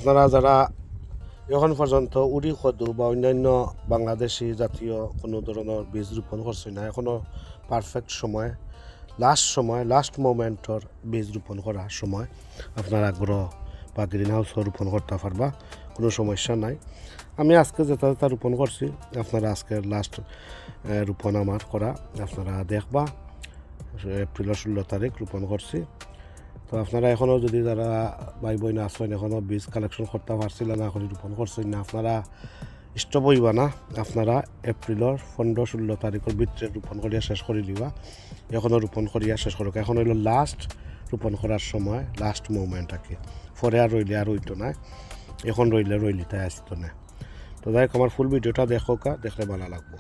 আপনারা যারা এখন পর্যন্ত উড়ি খদু বা অন্যান্য বাংলাদেশি জাতীয় কোনো ধরনের বীজ রোপণ করছে না, এখনও পারফেক্ট সময়, লাস্ট মোমেন্টর বীজ রোপণ করার সময় আপনার আগ্রহ বা গ্রিন হাউসও রোপণ করতে পারবা, কোনো সমস্যা নাই। আমি আজকে যেটা রোপণ করছি, আপনারা আজকের লাস্ট রোপণ আমার করা আপনারা দেখবা। এপ্রিলের 16 তারিখ রোপণ করছি। তো আপনারা এখনও যদি যারা ভাই বোন আসেন এখনও বীজ কালেকশন করতে পারছিলেন না, এখন রোপণ করছেন না, আপনারা স্টপ হইবা না। আপনারা এপ্রিলের 15-16 তারিখের ভিতরে রোপণ করিয়া শেষ করে দিবা। এখনও রোপণ করিয়া শেষ করুক। এখন হইল লাস্ট রোপণ করার সময়, লাস্ট মুভমেন্ট আর কি। পরে আর রইলে আর হইতো না, এখন রইলে তাই আসতো না। তো যাই আমার ফুল ভিডিওটা দেখলে ভালো লাগবো।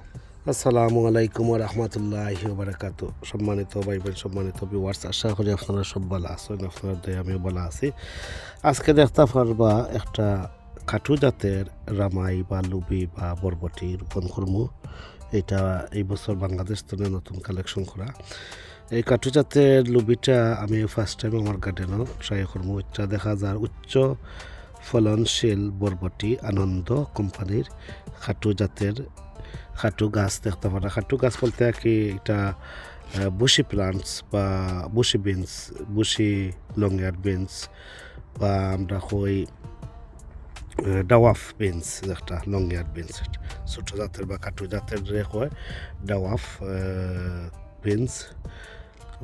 আসসালামু আলাইকুম রহমতুল্লাহি বারাকাতু। সম্মানিত ভাই বোন, সম্মানিত ভিউয়ার্স, আশা করি আপনারা সব ভালো আছেন। আপনার দয়ে আমিও ভালো আছি। আজকে দেখতে পারবা একটা খাটু জাতের রামাই বা লুবি বা বরবটি রোপণ করবো। এটা এই বছর বাংলাদেশ থেকে নতুন কালেকশন করা। এই খাটু জাতের লুবিটা আমি ফার্স্ট টাইম আমার গার্ডেনও ট্রাই করবো। এটা দেখা যায় উচ্চ ফলনশীল বরবটি আনন্দ কোম্পানির খাটু জাতের খাটু গাছ দেখতে পারা। খাটু গাছ বলতে আর কি এটা বুশি প্লান্টস বা বুশি বিনস, বুশি লংয়ার্ড বিনস বা আমরা কই ডাওয়াফ বিনস, একটা লংয়ার্ড বিনস ছোটো জাতের বা খাটু জাতের কয় ডাওয়াফ বিনস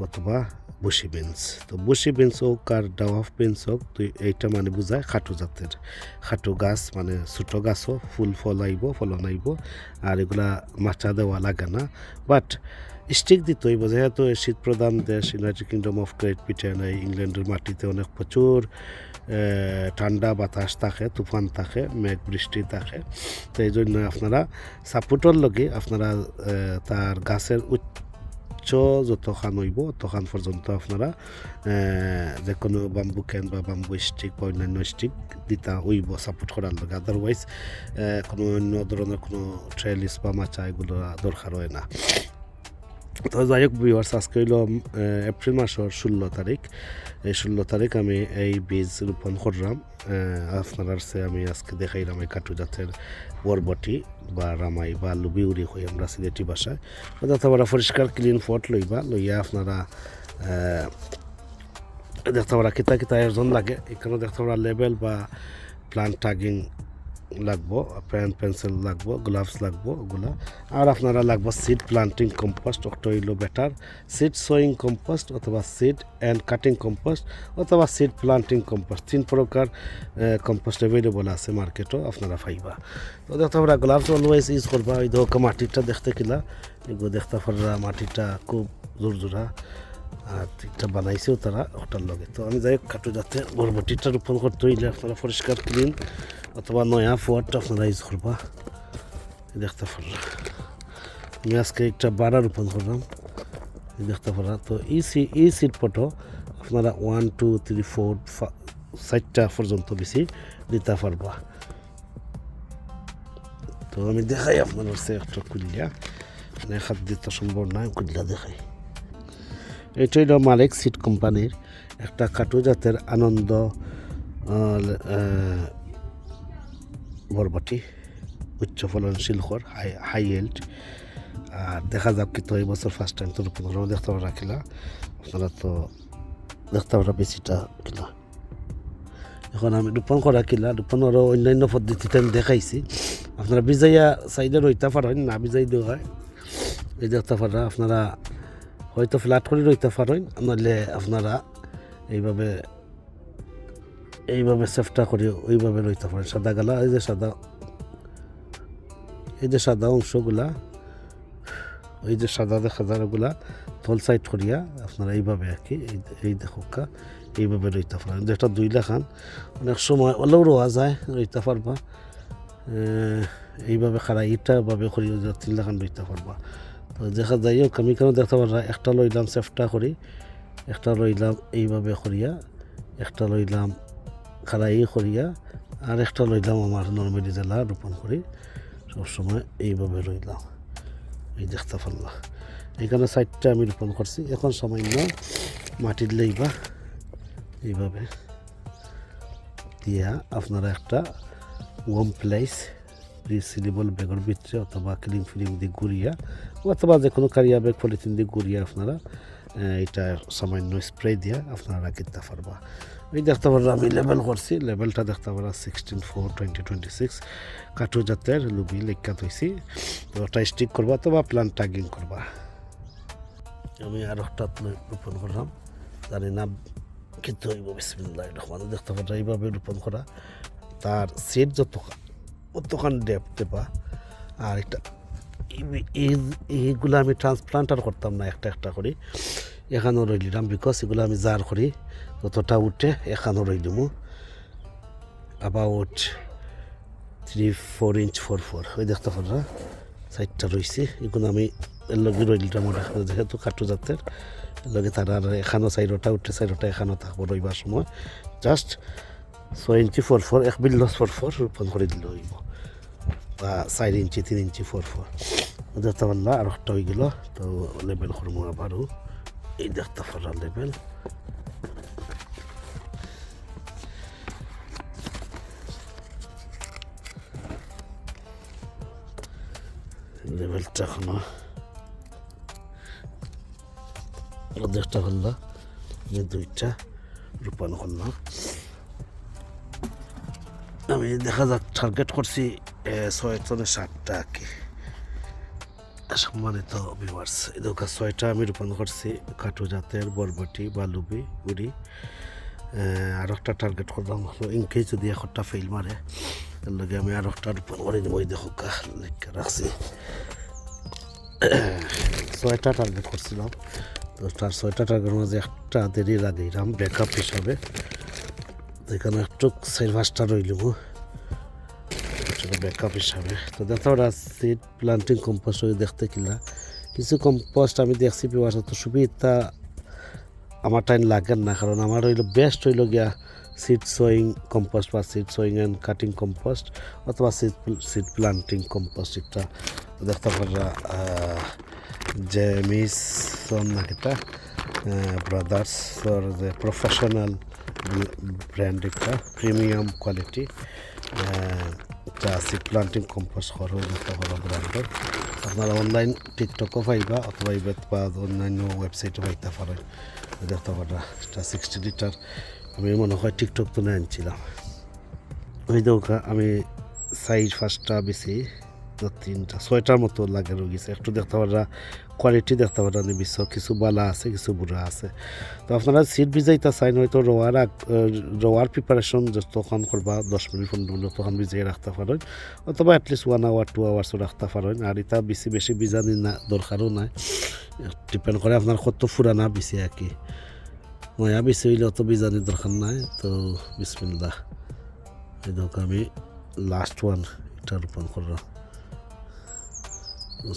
অথবা বুশি বিনস। তো বুশি বিনস হোক আর ডাওয়াফ বিনস হোক, তো এইটা মানে বোঝায় খাটু জাতের। খাটু গাছ মানে ছোটো গাছও ফুল ফলন আইব, আর এগুলা মাচা দেওয়া লাগে না, বাট স্টিক দিতে হইব। যেহেতু শীত প্রধান দেশ United kingdom of great Britain, এই ইংল্যান্ডের মাটিতে অনেক প্রচুর ঠান্ডা বাতাস থাকে, তুফান থাকে, মেঘ বৃষ্টি থাকে। তো এই জন্য আপনারা সাপোর্টর লগে আপনারা তার গাছের যতখান হইব ততখান পর্যন্ত আপনারা যে কোনো বাম্বু ক্যান বা বাম্বু স্টিক বা অন্যান্য স্টিক দিতা হইব সাপোর্ট করার লগে। আদারওয়াইজ কোনো অন্য ধরনের কোনো ট্রেলিস বা মাচা এগুলো দরকার হয় না। তো যাই হোক ভিউয়ার্স, আজকে হইল এপ্রিল মাসের 16 তারিখ। এই 16 তারিখ আমি এই বীজ রোপণ করলাম। আপনার আমি আজকে দেখাইলাম এই খাটু জাতের বরবটি বা রামাই বা লুবি উড়ি হই আমরা সিলেটি ভাষায়। দেখতে পরিষ্কার ক্লিন ফট লইয়া আপনারা দেখতে পারা কিতা আয়োজন লাগে। এখানে দেখতে পারা লেবেল বা প্লান্ট ট্যাগিং লাগবো, পেন পেন্সিল লাগবো, গ্লাভস লাগবো ওগুলা। আর আপনারা লাগবো সিড প্লান্টিং কম্পোস্ট, ওটা হইল বেটার সিড সোয়িং কম্পোস্ট অথবা সিড অ্যান্ড কাটিং কম্পোস্ট অথবা সিড প্লান্টিং কম্পোস্ট। 3 প্রকার কম্পোস্ট অ্যাভেলেবল আছে মার্কেটও, আপনারা পাইবা। তো দেখতে পারা গ্লাভস অলওয়েজ ইউজ করবা। ওই দেখো মাটিটা দেখতে কিলা, এগুলো দেখতে পারা মাটিটা খুব জোরজোড়া আর ঠিকটা বানাইছেও তারা ওটার লগে। তো আমি যাই হোক খাটু যাতে বরবটিটা রোপণ করতে হইলে আপনারা পরিষ্কার ক্লিন অথবা নয়া ফোয়াট আপনারা ইউজ করবা। দেখতে পারা আমি আজকে একটা বাড়া রোপণ করলাম, দেখতে পারা। তো এই সিড পটও আপনারা 1, 2, 3, 4, 5 পর্যন্ত বেশি দিতে পারবা। তো আমি দেখাই আপনার হচ্ছে একটা কুলিয়া, মানে হাত দিতে সম্ভব নয়, কুলিয়া দেখাই। এটা হইল মালিক সিড কোম্পানির একটা খাটু জাতের আনন্দ বরবটি, উচ্চ ফলনশীল খর, হাই হেল্ড। আর দেখা যাক কিন্তু এই বছর ফার্স্ট টাইম তো রোপণ করবো। দেখতে পারা কিলা আপনারা, তো দেখতে পারা বেশিটা কিলা। এখন আমি রোপণ করা কিলা রোপণের অন্যান্য পদ্ধতিতে আমি দেখাইছি। আপনারা বিজাইয়া সাইডে রইতে পারেন, না বিজাই দেওয়া হয়। এই দেখতে পারা আপনারা হয়তো ফ্ল্যাট করে রইতে পারেন, নইলে আপনারা এইভাবে চেষ্টা করি ওইভাবে রইতে পারেন। সাদা গালা এই যে সাদা অংশগুলা, ওই যে সাদা দেখা যায় ওগুলা থল সাইড করিয়া আপনারা এইভাবে আর কি এই দেখা এইভাবে রইতে পারেন। যেটা 2 লাখান অনেক সময় ওলেও রোয়া যায়, রইতে পারবা। এইভাবে খারা ইটাভাবে করিয়া 3 লাখান রইতে পারবা। তো দেখা যাই হোক আমি কেন দেখতে পারা একটা লইলাম চেষ্টা করি, একটা লইলাম এইভাবে করিয়া, একটা লইলাম খারাই করিয়া, আর একটা লইলাম আমার নর্মালি জেলা রোপণ করি সবসময় এইভাবে রইলাম। এই দেখতে পারলাম এইখানে 4টা আমি রোপণ করছি। এখন সামান্য মাটির লইবা এইভাবে দিয়া আপনারা একটা ওয়ার্ম প্লেস রিসিলেবল ব্যাগের ভিতরে অথবা ক্লিং ফিলিং দিয়ে ঘুরিয়া অথবা যে কোনো কারিয়া ব্যাগ পলিথিন দিয়ে ঘুরিয়া আপনারা এটা সামান্য স্প্রে দিয়া আপনারা রাখিতে পারবা। এই দেখতে পারবা আমি লেবেল করছি, লেবেলটা দেখতে পারা 16/4/2026 কাঠু জাতের লুবি লেখা থইছি। তো ওটা স্টিক করবা অথবা প্লান্ট ট্যাগিং করবা। আমি আর একটা রোপণ করলাম, জানি না কিন্তু হইব। বিসমিল্লাহির রহমানির দেখতে পারা এইভাবে রোপণ করা, তার সেট অতখান ডেপতে পা। আর এটা এইগুলো আমি ট্রান্সপ্লান্টার করতাম না, একটা একটা করি এখানেও রইলাম, বিকজ এগুলো আমি জার করি যতটা উঠে এখানেও রইলাম অ্যাবাউট 3-4 ইঞ্চ 4 ওই দেখতে পারা সাইডটা রয়েছে। এগুলো আমি এর লগে রইলাম যেহেতু কাঠু জাতের এর লগে তারা এখানেও সাইডটা উঠে সাইডটা এখানেও থাকবো রইবার সময়। জাস্ট 6 ইঞ্চি 4 1 বিল্ল 4 রোপণ করে দিলে হইব, বা 4 ইঞ্চি 3 ইঞ্চি 4 দেখতে পারলা। আর একটা হয়ে গেল, তো লেবেল করবো আবারও। এই দেখতে পারলাম লেবেল, লেবেলটা এখনো দেখতে পারলাম যে দুইটা রোপণ করলাম। আমি দেখা যাক টার্গেট করছি 6/7টা আর কি। সম্মানিত ভিউয়ার্স, এই দোকা 6টা আমি রোপণ করছি কাঠু জাতের বরবটি বা লুবি গুড়ি। আর একটা টার্গেট করলাম ইনকেস যদি একটা ফেল মারে এর লগে আমি আর একটা রোপণ করে দেবো। ওই দেখো লেখা রাখছি 6টা টার্গেট করছিলাম। তো তার 6টা টার্গেটের মাঝে একটা দেরি লাগাইলাম ব্যাকআপ হিসাবে, এখানে একটু 4-5টা রইল ব্যাকআপ হিসাবে। তো দেখতে ওরা সিড প্লান্টিং কম্পোস্ট দেখতে কিনা কিছু কম্পোস্ট আমি দেখছি পিওয়ার তো সুবিধা আমার টাইম লাগেন না, কারণ আমার হইলো বেস্ট হইল গিয়া সিড সোয়িং কম্পোস্ট বা seed sewing and cutting compost অথবা সিড প্লান্টিং কম্পোস্ট। একটা দেখতে পারা জেমিসন না এটা ব্রাদার্সর যে প্রফেশনাল ব্র্যান্ড, একটা প্রিমিয়াম কোয়ালিটি একটা সিড প্লান্টিং কম্পোস্ট করো দেখতে পারো ব্র্যান্ডের। আপনারা অনলাইন টিকটকও পাইবা অথবা বা অন্যান্য ওয়েবসাইটও পাইতে পারেন। দেখতে পারা এটা 60 লিটার আমি মনে হয় টিকটক তো নিয়ে আনছিলাম। ওই দৌকা আমি 4-5টা বেশি 3টা 6টার মতো লাগে রয়েছে। একটু দেখতে পারা কোয়ালিটি দেখতে পারা নিবিস, কিছু বালা আছে কিছু বুড়া আছে। তো আপনারা সিট ভিজাইতে চাইন হয়তো রোয়ার প্রিপারেশন তখন করবা 10 মিনিট 15 মিনিট তখন ভিজিয়ে রাখতে পারেন, অথবা অ্যাটলিস্ট 1 আওয়ার 2 আওয়ার্সও রাখতে পারেন। আর এটা বেশি ভিজানি না দরকারও নাই, ডিপেন্ড করে আপনার কত ফুরানা বেশি আর কি। নয়া বেশি হইলে অত ভিজানির দরকার নাই। তো বিসমিল্লাহ, এই দেখো আমি লাস্ট ওয়ান এটা রোপণ করলাম।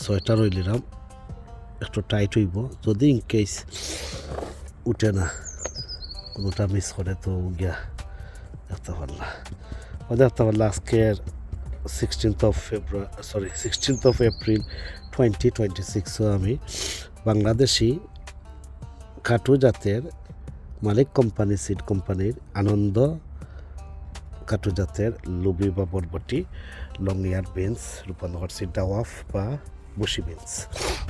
6টা রইলাম, একটু টাইট হইব যদি ইনকেস উঠে না কোনোটা মিস করে তো গিয়া দেখতে পারলা আজকের 16th April 2026। আমি বাংলাদেশি খাটু জাতের মালিক কোম্পানি সিড কোম্পানির আনন্দ কাঠু জাতের লুবি বা বরবটি লংয়ার্ড বিনস রোপণ করছি, ডাওয়াফ বা বুশি বিনস,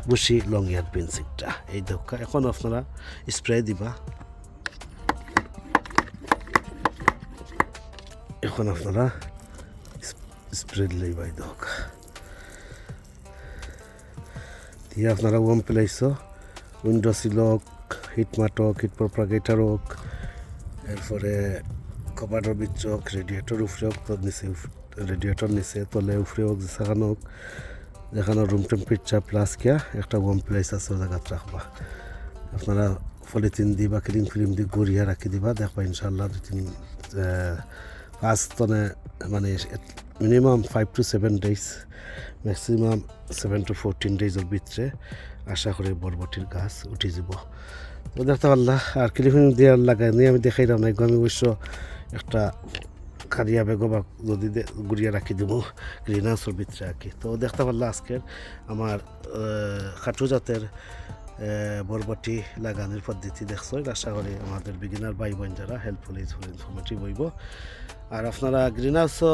বুশি লংয়ার্ড বিনস। একটা এই দোকা এখন আপনারা স্প্রে দিবা। এখন আপনারা স্প্রে দিলেই বাই দোকা দিয়ে আপনারা ওয়ার্ম প্লেসও উইন্ডো সিল হোক, হিট মাট হোক, হিট প্রপাগেটর হোক, এরপরে কভারের বিচ হোক, রেডিয়েটর উপরে হোক, তো নিচে রেডিয়েটর নিচে তলে উপরে হোক, যেখানে রুম টেম্পারেচার প্লাস কিয়া একটা ওয়ার্ম প্লেস আছে ও জায়গাত রাখবা। আপনারা পলিথিন দি বা ক্লিং ফিল্ম দি গড়িয়া রাখি দিবা, দেখবা ইনশাল্লাহ 2-3-5 তনে মানে minimum 5 to 7 days, maximum 7 to 14 days ভিতরে আশা করি বরবটির গাছ উঠে যাব। তো দেখতে পারলা আর ক্লিং ফিল্ম দিয়ে লাগাই নিয়ে আমি দেখাইলাম না, আমি অবশ্য একটা কারিয়া বেগো বা যদি গুড়িয়া রাখি দেবো গ্রিন হাউসের ভিতরে আর কি। তো দেখতে পারলা আজকের আমার খাটু জাতের বরবটি লাগানোর পদ্ধতি দেখছো, আশা করি আমাদের বিগিনার ভাই বোন যারা হেল্পফুল ইনফরমেটিভ হইব। আর আপনারা গ্রিন হাউসও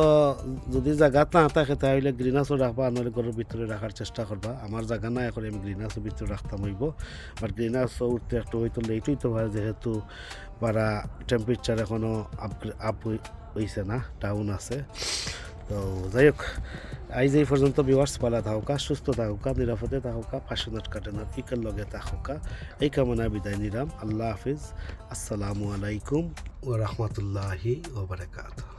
যদি জায়গা না থাকে তাহলে গ্রিন হাউসও রাখবা, আনার ঘরের ভিতরে রাখার চেষ্টা করবা। আমার জায়গা না এখন আমি গ্রিন হাউসের ভিতরে রাখতাম হইব, বাট গ্রিন হাউসও উঠতে একটু হয়তো লেট হইতে পারে, যেহেতু পারা টেম্পারেচার এখনও আপ হইছে না, ডাউন আছে। তো যাই হোক, আইজ এই পর্যন্ত ভিউয়ার্স, ভালো থাকুকা, সুস্থ থাকুকা, নিরাপদে থাকুকা, পাশনাট কাটানোর ইকের লগে থাকুকা, এই কামনা বিদায় নিলাম। আল্লাহ হাফিজ, আসসালামু আলাইকুম ওয়া রাহমাতুল্লাহি ওয়া বারাকাতুহু।